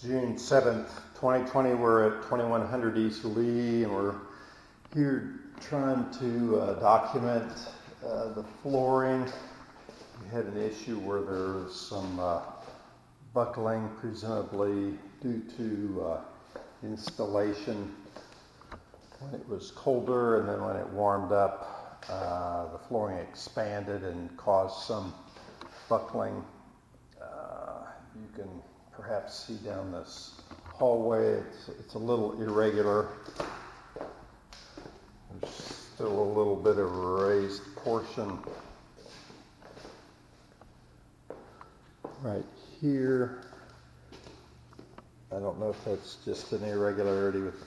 June 7th, 2020, we're at 2100 East Lee, and we're here trying to document the flooring. We had an issue where there was some buckling, presumably due to installation when it was colder, and then when it warmed up, the flooring expanded and caused some buckling. You can perhaps see down this hallway, it's a little irregular. There's still a little bit of a raised portion right here. I don't know if that's just an irregularity with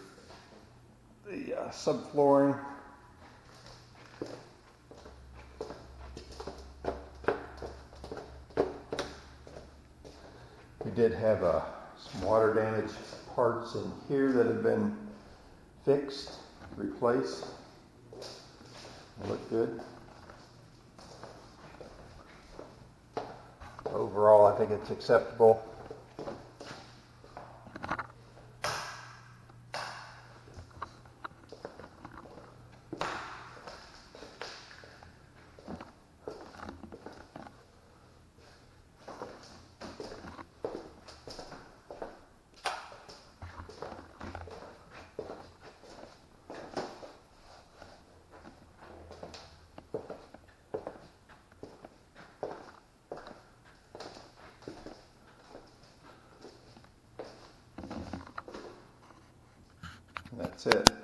the subflooring. We did have some water damage parts in here that have been fixed, replaced. They look good. Overall, I think it's acceptable. That's it.